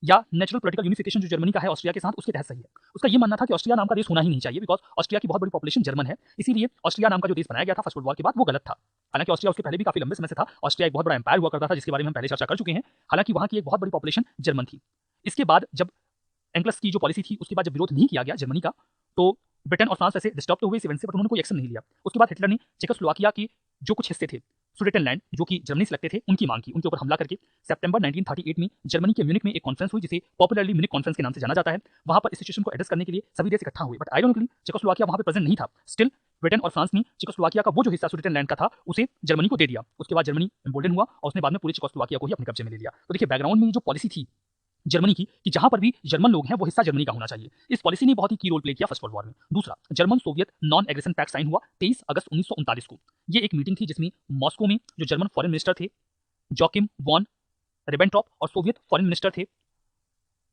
या नेचुरल पॉलिटिकल यूनिफिकेशन जो जर्मनी का है ऑस्ट्रिया के साथ, उसके तहत सही है। उसका ये मानना था कि ऑस्ट्रिया नाम का देश होना ही नहीं चाहिए, बिकॉज ऑस्ट्रिया की बहुत बड़ी पॉपुलेशन जर्मन है, इसीलिए ऑस्ट्रिया नाम का जो देश बनाया गया था फर्स्ट वर्ल्ड वॉर के बाद वो गलत था। हालांकि ऑस्ट्रिया उसके पहले भी काफी लंबे समय से था। ऑस्ट्रिया एक बहुत बड़ा एम्पायर हुआ करता था, जिसके बारे में हम पहले चर्चा कर चुके हैं। हालांकि वहां की एक बहुत बड़ी पॉपुलेशन जर्मन थी। इसके बाद जब एंक्लस की जो पॉलिसी थी उसके बाद जब विरोध नहीं किया गया जर्मनी का, तो ब्रिटेन और फ्रांस वैसे डिस्टर्ब तो हुए इस इवेंट से, बट उन्होंने कोई एक्शन नहीं लिया। उसके बाद हिटलर ने चेकोस्लोवाकिया के जो कुछ हिस्से थे सुडेटनलैंड जो कि जर्मनी से लगते थे, उनकी मांग की, उनके ऊपर हमला करके सितंबर 1938 में जर्मनी के म्यूनिख में एक कॉन्फ्रेंस हुई जिसे पॉपुलरली म्यूनिख कॉन्फ्रेंस के नाम से जाना जाता है। वहां पर इस सिचुएशन को एड्रेस करने के लिए सभी देश इकट्ठा हुए, बट आयरॉनिकली चेकोस्लोवाकिया वहां पे प्रेजेंट नहीं था। स्टिल ब्रिटेन और फ्रांस ने चेकोस्लोवाकिया का वो जो हिस्सा सुडेटनलैंड का था उसे जर्मनी को दे दिया। उसके बाद जर्मनी एम्बोल्डन हुआ और उसने बाद में पूरे चेकोस्लोवाकिया को ही अपने कब्जे में ले लिया। तो देखिए बैकग्राउंड में ये जो पॉलिसी थी जर्मनी की कि जहां पर भी जर्मन लोग हैं वो हिस्सा जर्मनी का होना चाहिए, इस पॉलिसी ने बहुत ही की रोल प्ले किया फर्स्ट वर्ल्ड वॉर में। दूसरा, German Soviet non aggression pact sign हुआ 23 अगस्त 1939 को। ये एक मीटिंग थी जिसमें मॉस्को में जो जर्मन फॉरेन मिनिस्टर थे जोकिम वॉन रिबेंट्रॉप और सोवियत फॉरेन मिनिस्टर थे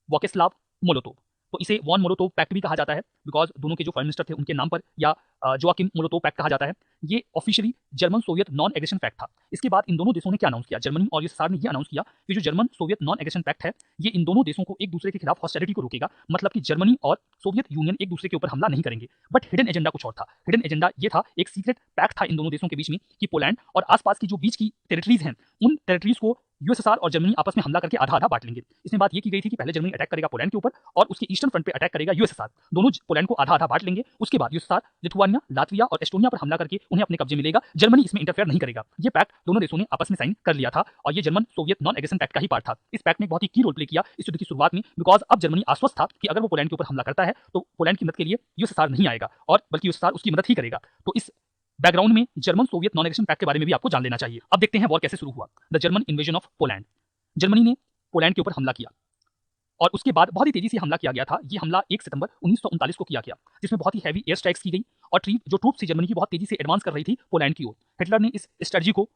वोकेस्लाव मोलोतोव, तो इसे वॉन मोलोतोव पैक्ट भी कहा जाता है बिकॉज दोनों के जो फॉरेन मिनिस्टर थे उनके नाम पर, या जोकिम मोलोतोव पैक्ट कहा जाता है। ये officially German Soviet non aggression pact था। इसके बाद इन दोनों देशों ने क्या अनाउंस किया, जर्मनी और यूएसएसआर ने ये अनाउंस किया कि जो German Soviet non aggression pact है ये इन दोनों देशों को एक दूसरे के खिलाफ हॉस्टिलिटी को रोकेगा, मतलब कि जर्मनी और सोवियत यूनियन एक दूसरे के ऊपर हमला नहीं करेंगे। बट हिडन एजेंडा कुछ और था। हिडन एजेंडा ये था, एक सीक्रेट पैक्ट था इन दोनों देशों के बीच में कि पोलैंड और आसपास की जो बीच की टेरिटरीज हैं उन टेरिटरीज को यूएसएसआर और जर्मनी आपस में हमला करके आधा आधा बांट लेंगे। इसमें बात ये की गई थी कि पहले जर्मनी अटैक करेगा पोलैंड के ऊपर और उसके ईस्टर्न फ्रंट पे अटैक करेगा यूएसएसआर, दोनों पोलैंड को आधा आधा बांट लेंगे। उसके बाद यूएसएसआर लिथुआनिया, लातविया और एस्टोनिया पर हमला करके उन्हें अपने कब्जे में लेगा, जर्मनी इसमें इंटरफेयर नहीं करेगा। ये पैक्ट दोनों देशों ने आपस में साइन कर लिया था और ये German Soviet non aggression pact का ही पार्ट था। इस पैक्ट ने बहुत ही की रोल प्ले किया इस युद्ध की शुरुआत में, बिकॉज अब जर्मनी आश्वस्त था कि अगर वो पोलैंड के ऊपर हमला करता है तो पोलैंड की मदद के लिए यूएसएसआर नहीं आएगा और बल्कि यूएसएसआर उसकी मदद ही करेगा। तो इस बैकग्राउंड में German Soviet non aggression pact के बारे में भी आपको जान लेना चाहिए। अब देखते हैं वॉर कैसे शुरू हुआ। The German invasion of Poland. Germany ने पोलैंड के ऊपर हमला किया और उसके बाद बहुत ही तेजी से हमला किया गया था। ये हमला 1 सितंबर 1939 को किया गया, जिसमें बहुत ही हैवी एयर स्ट्राइक्स की गई और जो ट्रूप्स थी जर्मनी की बहुत तेजी से एडवांस कर रही थी पोलैंड की ओर। हिटलर ने इस स्ट्रेटजी को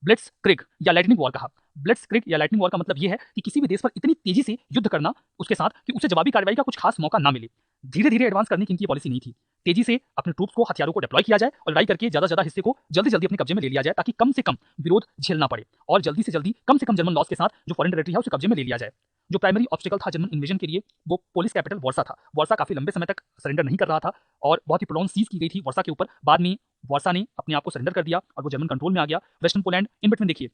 ब्लिट्जक्रिग या लाइटनिंग वॉर कहा। ब्लिट्जक्रिग या लाइटनिंग वॉर का मतलब यह है कि किसी भी देश पर इतनी तेजी से युद्ध करना उसके साथ कि उसे जवाबी कार्रवाई का कुछ खास मौका ना मिले। धीरे धीरे एडवांस करने की इनकी पॉलिसी नहीं थी। तेजी से अपने ट्रूप्स को, हथियारों को डिप्लॉय किया जाए और लड़ाई करके ज्यादा ज्यादा हिस्से को जल्दी जल्दी अपने कब्जे में ले लिया जाए ताकि कम से कम विरोध झेलना पड़े और जल्दी से जल्दी कम से कम जर्मन लॉस के साथ जो फॉरेन टेरिटरी है उसे कब्जे में ले लिया जाए। जो प्राइमरी ऑब्स्टिकल था जर्मन इन्वेजन के लिए वो पोलिश कैपिटल वार्सा था। वार्सा काफी लंबे समय तक सरेंडर नहीं कर रहा था और बहुत ही प्रोलॉन्ग सीज की गई थी वार्सा के ऊपर। बाद में वार्सा ने अपने आप को सरेंडर कर दिया और वो जर्मन कंट्रोल में आ गया। Western Poland in between. देखिए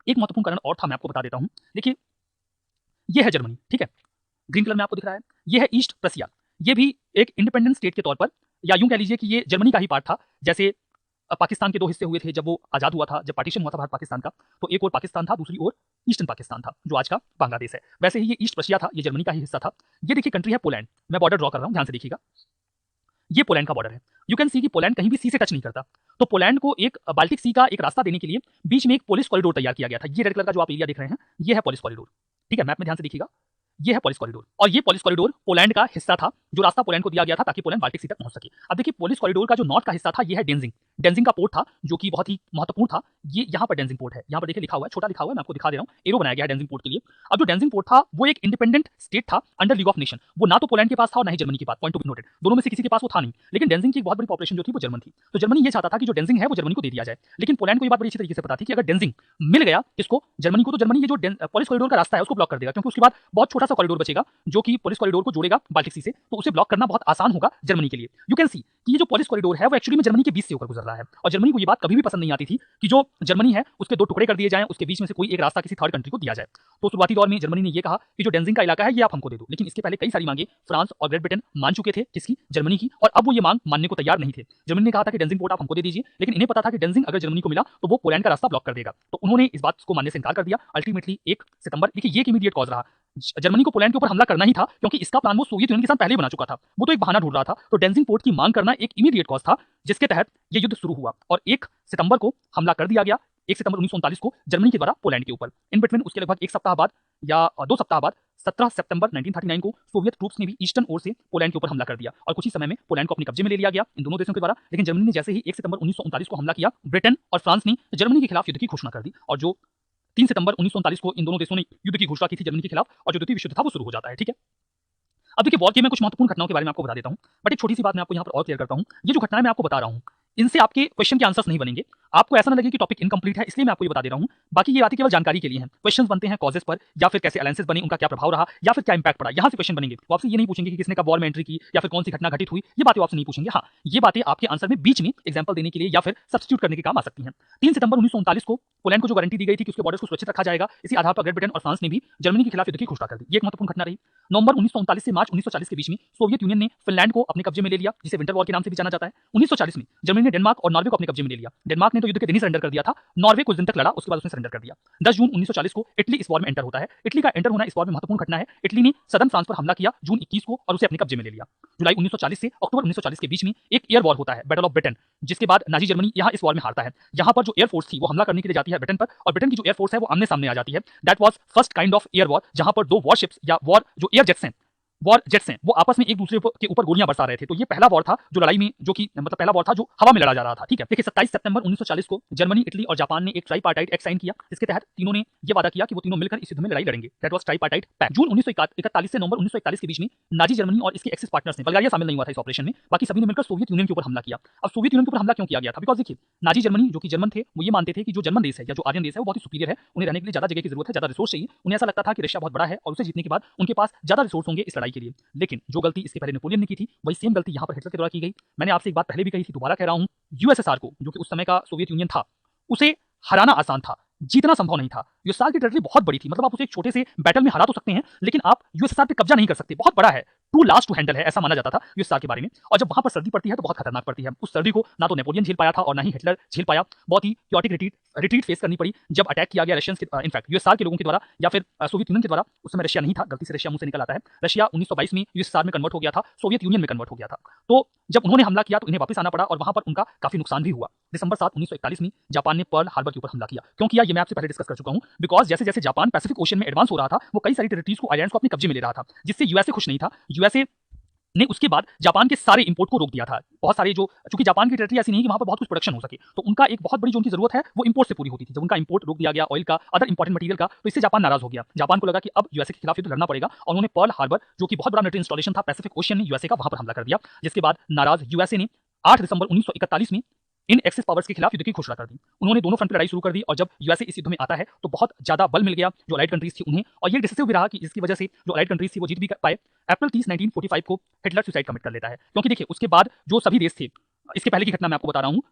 एक महत्वपूर्ण कारण और था, मैं आपको बता देता हूं। देखिए ये है जर्मनी, ठीक है, ग्रीन कलर में आपको दिख रहा है, ये है ईस्ट प्रसिया। ये भी एक इंडिपेंडेंट स्टेट के तौर पर, या यूं कह लीजिए कि ये जर्मनी का ही पार्ट था। जैसे पाकिस्तान के दो हिस्से हुए थे जब वो आजाद हुआ था, जब पार्टीशन हुआ था भारत पाकिस्तान का, तो एक और पाकिस्तान था, दूसरी ओर ईस्टर्न पाकिस्तान था जो आज का बांग्लादेश है। वैसे ही ये ईस्ट प्रशिया था, ये जर्मनी का ही हिस्सा था। ये देखिए कंट्री है पोलैंड, मैं बॉर्डर ड्रॉ कर रहा हूं, ध्यान से देखिएगा। ये पोलैंड का बॉर्डर है। यू कैन सी कि पोलैंड कहीं भी सी से टच नहीं करता। तो पोलैंड को एक बाल्टिक सी का एक रास्ता देने के लिए बीच में एक पोलिश कॉरिडोर तैयार किया गया था। ये रेड कलर का जो आप एरिया देख रहे हैं ये है पोलिश कॉरिडोर, ठीक है, मैप में ध्यान से देखिएगा, ये है पोलिश कॉरिडोर। और ये पोलिश कॉरिडोर पोलैंड का हिस्सा था, जो रास्ता पोलैंड को दिया गया था ताकि पोलैंड बाल्टिक सी तक पहुंच सके। अब देखिए पोलिश कॉरिडोर का जो नॉर्थ का हिस्सा था ये है डेंजिंग। डेंजिंग का पोर्ट था जो कि बहुत ही महत्वपूर्ण था। ये यहाँ पर डेंजिंग पोर्ट है, यहाँ पर देखिए लिखा हुआ है, छोटा लिखा हुआ है, मैं आपको दिखा दे रहा हूँ, एरो बनाया गया है डेंजिंग पोर्ट के लिए। अब जो डेंजिंग पोर्ट था वो एक इंडिपेंडेंट स्टेट था अंडर लीग ऑफ नेशन। वो ना तो पोलैंड के पास था और ना ही जर्मनी के पास, पॉइंट टू बी नोटेड, दोनों में से किसी के पास वो था नहीं। लेकिन डेंजिंग की एक बहुत बड़ी पॉपुलेशन जो थी वो जर्मन थी, तो जर्मनी ये चाहता था कि जो डेंजिंग है वो जर्मनी को दे दिया जाए। लेकिन पोलैंड को ये बात बड़ी अच्छी तरीके से पता थी कि अगर डेंजिंग मिल गया किसको, जर्मनी को, तो जर्मनी ये जो पोलिश कॉरिडोर का रास्ता है उसको ब्लॉक कर देगा, क्योंकि उसके बाद बहुत छोटा सा कॉरिडोर बचेगा जो कि पोलिश कॉरिडोर को जोड़ेगा बाल्टिक सी से, तो उसे ब्लॉक करना बहुत आसान होगा जर्मनी के लिए। यू कैन सी कि ये जो पोलिश कॉरिडोर है वो एक्चुअली में जर्मनी के बीच से होकर गुजर रहा है और जर्मनी को ये बात कभी भी पसंद नहीं आती थी कि जो जर्मनी है उसके दो टुकड़े कर दिए जाएं, उसके बीच में से कोई एक रास्ता किसी थर्ड कंट्री को दिया जाए। तो शुरुआती दौर में जर्मनी ने ये कहा कि जो डेंजिंग का इलाका है ये आप हमको दे दो, लेकिन इसके पहले कई सारी मांगे फ्रांस और ग्रेट ब्रिटेन मान चुके थे, किसकी, जर्मनी की, और अब वो ये मांग मानने को तैयार नहीं थे। जर्मनी ने कहा था कि डेंजिंग पोर्ट आप हमको दे दीजिए, लेकिन इन्हें पता था कि डेंजिंग अगर जर्मनी को मिला तो वो पोलैंड का रास्ता ब्लॉक कर देगा, तो उन्होंने इस बात को मानने से इनकार कर दिया। अल्टीमेटली 1 सितंबर, देखिए ये इमीडिएट कॉज रहा, जर्मनी को पोलैंड के ऊपर हमला करना ही था क्योंकि इसका प्लान वो सोवियत यूनियन के साथ पहले ही बना चुका था, वो तो एक बहाना ढूंढ रहा था। तो डेंजिंग पोर्ट की मांग करना एक इमीडिएट कॉज था जिसके तहत ये युद्ध शुरू हुआ और 1 सितंबर को हमला कर दिया गया, 1 सितंबर 1939 को जर्मनी के द्वारा पोलैंड के ऊपर। इन बिटवीन उसके लगभग 1 सप्ताह बाद या 2 सप्ताह बाद 17 सितंबर 1939 को सोवियत ट्रूप्स ने भी ईस्टर्न ओर से पोलैंड के ऊपर हमला कर दिया और कुछ ही समय में पोलैंड को अपने कब्जे में ले लिया गया इन दोनों देशों के द्वारा। लेकिन जर्मनी ने जैसे ही 1 सितंबर 1939 को हमला किया, ब्रिटेन और फ्रांस ने जर्मनी के खिलाफ युद्ध की घोषणा कर दी और जो 3 सितंबर 1939 को इन दोनों देशों ने युद्ध की घोषणा की थी जर्मनी के खिलाफ और जो द्वितीय विश्व युद्ध था वो शुरू हो जाता है, ठीक है। अब देखिए वॉर के मैं कुछ महत्वपूर्ण घटनाओं के बारे में आपको बता देता हूं, बट एक छोटी सी बात मैं आपको यहाँ पर और क्लियर करता हूं। ये जो घटनाएं मैं आपको बता रहा हूं इनसे आपके क्वेश्चन के आंसर्स नहीं बनेंगे, आपको ऐसा ना लगे कि टॉपिक इनकम्प्लीट है, इसलिए मैं आपको ये बता दे रहा हूँ। बाकी ये बातें केवल जानकारी के लिए हैं। क्वेश्चंस बनते हैं कॉजेस पर, या फिर कैसे अलायंसेस बने, उनका क्या प्रभाव रहा, या फिर क्या इंपैक्ट पड़ा, यहाँ से क्वेश्चन बनेंगे। वो आपसे ये नहीं पूछेंगे कि किसने कब वॉर में एंट्री की या फिर कौन सी घटना घटित हुई, ये बातें आपसे नहीं पूछेंगे। हाँ, ये बातें आपके आंसर में बीच में एग्जाम्पल देने के लिए या फिर सब्स्टिट्यूट करने के काम आ सकती हैं। 3 सितंबर 1939 को पोलैंड को जो गारंटी दी गई थी कि उसके बॉर्डर्स को सुरक्षित रखा जाएगा, इसी आधार पर ग्रेट ब्रिटेन और फ्रांस ने भी जर्मनी के खिलाफ युद्ध की घोषणा कर दी। ये एक महत्वपूर्ण घटना रही। नवंबर 1939 से मार्च 1940 के बीच में सोवियत यूनियन ने फिनलैंड को अपने कब्जे में ले लिया, जिसे विंटर वॉर के नाम से भी जाना जाता है। 1940 में जर्मनी ने डेनमार्क और नॉर्वे को अपने कब्जे में ले लिया। डेनमार्क ने तो युद्ध के दिन ही सरेंडर कर दिया था, नॉर्वे कुछ दिन तक लड़ा, उसके बाद उसने सरेंडर कर दिया। 10 जून 1940 को इटली इस वॉर में एंटर होता है। इटली का एंटर होना इस वॉर में महत्वपूर्ण घटना है। इटली ने सदर्न फ्रांस पर हमला किया जून 21 को और उसे अपने कब्जे में ले लिया। जुलाई 1940 से अक्टूबर 1940 के बीच में एक एयर वॉर होता है, बैटल ऑफ ब्रिटेन, जिसके बाद नाजी जर्मनी यहाँ इस वॉर में हारता है। यहाँ पर जो एयर फोर्स थी वो हमला करने के लिए जाती है ब्रिटेन पर, और ब्रिटेन की जो एयर फोर्स है वो आमने सामने आ जाती है। That was first kind of air war, जहां पर दो वॉरशिप्स या वॉर जो एयर जेट्स हैं, वॉर जेट्स हैं, वो आपस में एक दूसरे के ऊपर गोलियां बरसा रहे थे। तो ये पहला वॉर था जो लड़ाई में, जो कि मतलब पहला वॉर था जो हवा में लड़ा जा रहा था। ठीक है, देखिए 27 सितंबर 1940 को जर्मनी, इटली और जापान ने एक ट्राइपार्टाइट एक्ट साइन किया। इसके तहत तीनों ने ये वादा किया कि वो तीनों मिलकर इस युद्ध में लड़ाई लड़ेंगे। That was tripartite pact. जून 1941 से नवंबर 1941 के बीच में नाजी जर्मनी और इसके एक्सिस पार्टनर्स ने, बल्गारिया शामिल नहीं हुआ था इस ऑपरेशन में, बाकी सभी ने मिलकर सोवियत यूनियन के ऊपर हमला किया। अब सोवियत यूनियन के ऊपर हमला क्यों किया गया था? बिकॉज देखिए, नाजी जर्मनी जो कि जर्मन थे, वो ये मानते थे कि जो जर्मन देश है या जो आर्यन देश है वो बहुत ही सुपीरियर है, उन्हें रहने के लिए ज्यादा जगह की जरूरत है, ज्यादा रिसोर्स चाहिए। उन्हें ऐसा लगता था कि रशिया बहुत बड़ा है और उसे जीतने के बाद उनके पास ज्यादा रिसोर्स होंगे इस लड़ाई के लिए। लेकिन जो गलती इसके पहले नेपोलियन ने की थी, वही सेम गलती यहाँ पर हिटलर के द्वारा की गई। मैंने आपसे एक बात पहले भी कही थी, दोबारा कह रहा हूँ, यूएसएसआर को, जो कि उस समय का सोवियत यूनियन था, उसे हराना आसान था, जीतना संभव नहीं था। यूएसएसआर की टेरिटरी बहुत बड़ी थी, मतलब आप उसे एक छोटे से बैटल में हरा तो सकते हैं, लेकिन आप यूएसएसआर पे कब्जा नहीं कर सकते, बहुत बड़ा है, टू लार्ज टू हैंडल है, ऐसा माना जाता था यूएसएसआर के बारे में। और जब वहां पर सर्दी पड़ती है तो बहुत खतरनाक पड़ती है। उस सर्दी को ना तो नेपोलियन झेल पाया था और ना ही हिटलर झेल पाया। बहुत ही क्योटिक रिट्रीट फेस करनी पड़ी जब अटैक किया गया रशियंस के, इनफैक्ट यूएसएसआर के लोगों के द्वारा या फिर सोवियत यूनियन के द्वारा। उस समय रशिया नहीं था, गलती से रशिया मुंह से निकल आता है। रशिया 1922 में यूएसएसआर में कन्वर्ट हो गया था, सोवियत यूनियन में कन्वर्ट हो गया था। तो जब उन्होंने हमला किया तो इन्हें वापस आना पड़ा और वहां पर उनका काफी नुकसान भी हुआ। दिसंबर 7 1941 में जापान ने पर्ल हार्बर के ऊपर हमला किया। क्यों किया ये मैं आपसे पहले डिस्कस कर चुका हूं। बिकॉज जैसे जैसे जापान पैसिफिक ओशन में एडवांस हो रहा था, वो कई सारी टेरिटरीज को, आइलैंड्स को अपने कब्जे में ले रहा था, जिससे यूएसए खुश नहीं था। यूएसए ने उसके बाद जापान के सारे इंपोर्ट को रोक दिया था। बहुत सारे जो, चूंकि जापान की टेरिटरी ऐसी नहीं है कि वहां पर बहुत कुछ प्रोडक्शन हो सके, तो उनका एक बहुत बड़ी जो उनकी जरूरत है वो इंपोर्ट से पूरी होती थी। जब उनका इंपोर्ट रोक दिया गया ऑयल का, अदर इंपॉर्टेंट मटेरियल का, तो इससे जापान नाराज हो गया। जापान को लगा कि अब यूएसए के खिलाफ युद्ध लड़ना पड़ेगा और उन्होंने पर्ल हार्बर, जो कि बहुत बड़ा मिलिट्री इंस्टॉलेशन था पैसिफिक ओशन में यूएसए का, वहां पर हमला कर दिया। जिसके बाद नाराज यूएसए ने 8 दिसंबर 1941 में इन एक्सिस पावर्स के खिलाफ युद्ध की घोषणा कर दी। उन्होंने दोनों फ्रंट पर लड़ाई शुरू कर दी और जब यूएसए इस युद्ध में आता है तो बहुत ज्यादा बल मिल गया जो अलाइड कंट्रीज थी उन्हें, और ये डिसिसिव भी रहा कि इसकी वजह से जो अलाइड कंट्रीज थी वो जीत भी पाए। अप्रैल 30 1945 को हिटलर सुसाइड कमिट कर लेता है। क्योंकि देखिए उसके बाद जो सभी देश थे, इसके पहले की घटना मैं आपको बता रहा हूँ,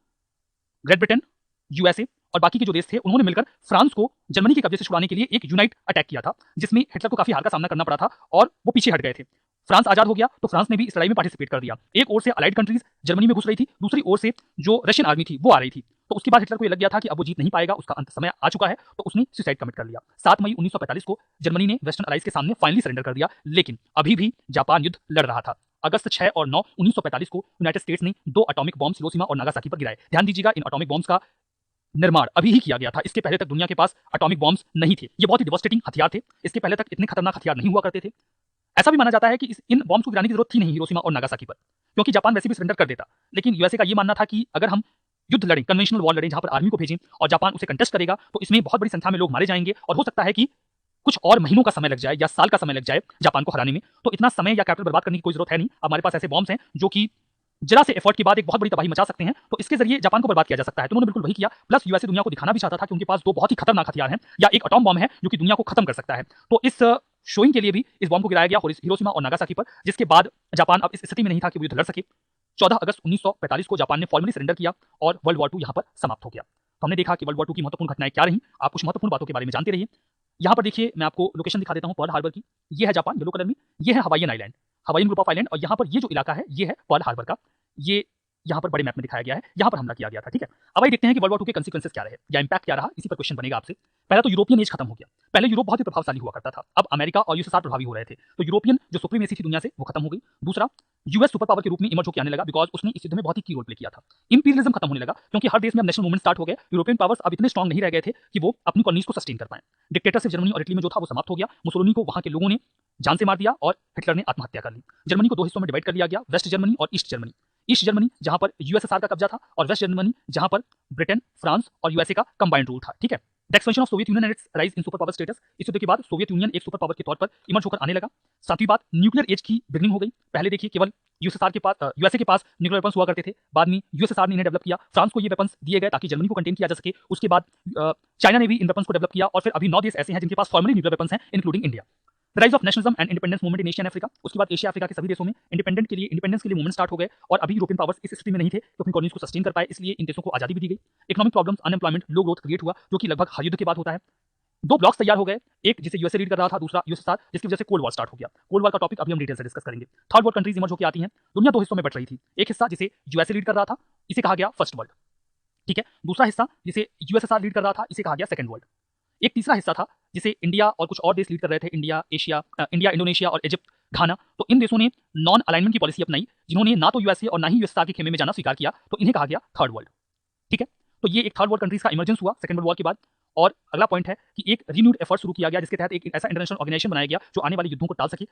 ग्रेट ब्रिटेन, यूएसए और बाकी के जो देश थे, उन्होंने मिलकर फ्रांस को जर्मनी के कब्जे से छुड़ाने के लिए एक यूनाइट अटैक किया था, जिसमें हिटलर को काफी हार का सामना करना पड़ा था और वो पीछे हट गए थे। फ्रांस आजाद हो गया तो फ्रांस ने भी इस लड़ाई में पार्टिसिपेट कर दिया। एक ओर से अलाइड कंट्रीज जर्मनी में घुस रही थी, दूसरी ओर से जो रशियन आर्मी थी वो आ रही थी। तो उसके बाद हिटलर को ये लग गया था कि अब वो जीत नहीं पाएगा, उसका अंत समय आ चुका है, तो उसने सुसाइड कमिट कर लिया। 7 मई 1945 को जर्मनी ने वेस्टर्न अलाइज के सामने फाइनली सरेंडर कर दिया, लेकिन अभी भी जापान युद्ध लड़ रहा था। अगस्त 6 और 9 1945 को यूनाइटेड स्टेट्स ने 2 एटॉमिक बॉम्ब हिरोशिमा और नागासाकी पर गिराए। ध्यान दीजिएगा, इन एटॉमिक बॉम्ब्स का निर्माण अभी ही किया गया था, इसके पहले तक दुनिया के पास एटॉमिक बॉम्ब्स नहीं थे। ये बहुत ही डिवास्टेटिंग हथियार थे, इसके पहले तक इतने खतरनाक हथियार नहीं हुआ करते थे। ऐसा भी माना जाता है कि इन बॉम्ब्स को गिराने की जरूरत थी नहीं हिरोशिमा और नागासाकी पर, क्योंकि जापान वैसे भी सरेंडर कर देता। लेकिन यूएसए का ये मानना था कि अगर हम युद्ध लड़ें, कन्वेंशनल वॉर लड़ें, जहां पर आर्मी को भेजें और जापान उसे कंटेस्ट करेगा, तो इसमें बहुत बड़ी संख्या में लोग मारे जाएंगे और हो सकता है कि कुछ और महीनों का समय लग जाए या साल का समय लग जाए जापान को हराने में। तो इतना समय या कैपिटल बर्बाद करने की कोई जरूरत है नहीं। हमारे पास ऐसे बॉम्ब्स हैं जो कि जरा से एफर्ट के बाद एक बहुत बड़ी तबाही मचा सकते हैं, तो इसके जरिए जापान को बर्बाद किया जा सकता है। तो उन्होंने बिल्कुल वही किया। प्लस यूएसए दुनिया को दिखाना भी चाहता था कि उनके पास 2 बहुत ही खतरनाक हथियार हैं, या एक एटॉम बॉम्ब है जो कि दुनिया को खत्म कर सकता है। तो इस शोइंग के लिए भी इस बॉम्ब को गिराया गया हिरोशिमा और नागासाकी पर, जिसके बाद जापान अब इस स्थिति में नहीं था कि वो युद्ध लड़ सके। 14 अगस्त 1945 को जापान ने फॉर्मली सरेंडर किया और वर्ल्ड वॉर 2 यहाँ पर समाप्त हो गया। तो हमने देखा कि वर्ल्ड वॉर 2 की महत्वपूर्ण घटनाएं क्या रही। आप कुछ महत्वपूर्ण बातों के बारे में जानते रहिए। यहाँ पर देखिए, मैं आपको लोकेशन दिखा देता हूँ पर्ल हार्बर की। ये है जापान येलो कलर में, ये है Hawaiian island, Hawaiian group of island, और यहाँ पर ये जो इलाका है ये है पर्ल हार्बर का। ये यहाँ पर बड़े मैप में दिखाया गया है, यहाँ पर हमला किया गया था। ठीक है, अब आइए देखते हैं कि वर्ल्ड वॉर 2 के कंसीक्वेंसेस क्या रहे या इंपैक्ट क्या रहा। इसी पर क्वेश्चन बनेगा आपसे। पहला तो यूरोपियन एज खत्म हो गया। पहले यूरोप बहुत ही प्रभावशाली हुआ करता था, अब अमेरिका और यूएसएसआर प्रभावी हो रहे थे, तो यूरोपियन जो सुप्रीमेसी थी दुनिया से वो खत्म हो गई। दूसरा, यूएस सुपर पावर के रूप में इमर्ज होकर आने लगा, बिकॉज उसने इस युद्ध में बहुत ही की रोल प्ले किया था। इंपीरियलिज्म खत्म होने लगा, क्योंकि हर देश में अब नेशनल मूवमेंट स्टार्ट हो गए। यूरोपियन पावर्स अब इतने स्ट्रॉन्ग नहीं रह गए थे कि वो अपनी कॉलोनीज को सस्टेन कर पाए। डिक्टेटरशिप जर्मनी और इटली में जो था वो समाप्त हो गया। मुसोलिनी को वहां के लोगों ने जान से मार दिया और हिटलर ने आत्महत्या कर ली। जर्मनी को 2 हिस्सों में डिवाइड कर लिया गया, वेस्ट जर्मनी और ईस्ट जर्मनी। ईस्ट जर्मनी जहां पर यूएसएसआर का कब्जा था, और वेस्ट जर्मनी जहां पर ब्रिटेन, फ्रांस और यूएसए का कंबाइंड रूल था। ठीक है, the expansion of Soviet union and it's rise in super power status, इस युद्ध के बाद सोवियत यूनियन एक सुपर पावर के तौर पर इमर्ज होकर आने लगा। सातवीं बात, न्यूक्लियर एज की बिगनिंग हो गई। पहले देखिए केवल यूएसएसआर के पास यूएसए के पास न्यूक्लियर वेपन्स हुआ करते थे, बाद में यूएसएसआर ने इन्हें डेवलप किया, फ्रांस को ये वेपन्स दिए गए ताकि जर्मनी को कंटेन किया जा सके। उसके बाद चाइना ने भी इन वेपन्स को डेवलप किया और फिर अभी 9 देश ऐसे हैं जिनके पास फॉर्मली न्यूक्लियर वेपन्स हैं, including India. The rise of nationalism and independence movement in Asia and Africa, उसके बाद एशिया अफ्रीका के सभी देशों में इंडिपेंडेंस के लिए मूवमेंट स्टार्ट हो गए और अभी यूरोपियन पावर्स इस स्थिति में नहीं थे कि अपनी कॉलोनीज को सस्टेन कर पाए, इसलिए इन देशों को आजादी भी दी गई। इकोनॉमिक प्रॉब्लम्स, अनएम्प्लॉयमेंट, लो ग्रोथ क्रिएट हुआ जो कि लगभग हर युद्ध के बाद होता है। 2 ब्लॉक्स तैयार हो गए, एक जिसे यूएसए लीड कर रहा था, दूसरा यूएसएसआर, जिसकी वजह से कोल्ड वॉर स्टार्ट हो गया। कोल्ड वॉर का टॉपिक अभी हम डिटेल से डिस्कस करेंगे। थर्ड वर्ल्ड कंट्रीज इमर्ज होकर आती हैं। दुनिया 2 हिस्सों में बट रही थी, एक हिस्सा जिसे यूएसए लीड कर रहा था, इसे कहा गया फर्स्ट वर्ल्ड, ठीक है। दूसरा हिस्सा जिसे यूएसएसआर लीड कर रहा था, इसे कहा गया सेकंड वर्ल्ड। एक तीसरा हिस्सा था जिसे इंडिया और कुछ और देश लीड कर रहे थे, इंडिया, इंडोनेशिया और इजिप्ट, घाना। तो इन देशों ने नॉन अलाइनमेंट की पॉलिसी अपनाई, जिन्होंने ना तो यूएसए और ना ही यूएसएसआर के खेमे में जाना स्वीकार किया, तो इन्हें कहा गया थर्ड वर्ल्ड, ठीक है। तो ये एक थर्ड वर्ल्ड कंट्रीज का इमर्जेंस हुआ सेकंड वर्ल्ड वॉर के बाद। और अगला पॉइंट है कि एक रिन्यूड एफर्ट शुरू किया गया जिसके तहत एक ऐसा इंटरनेशनल ऑर्गेनाइजेशन बनाया गया जो आने वाले युद्धों को टाल सके।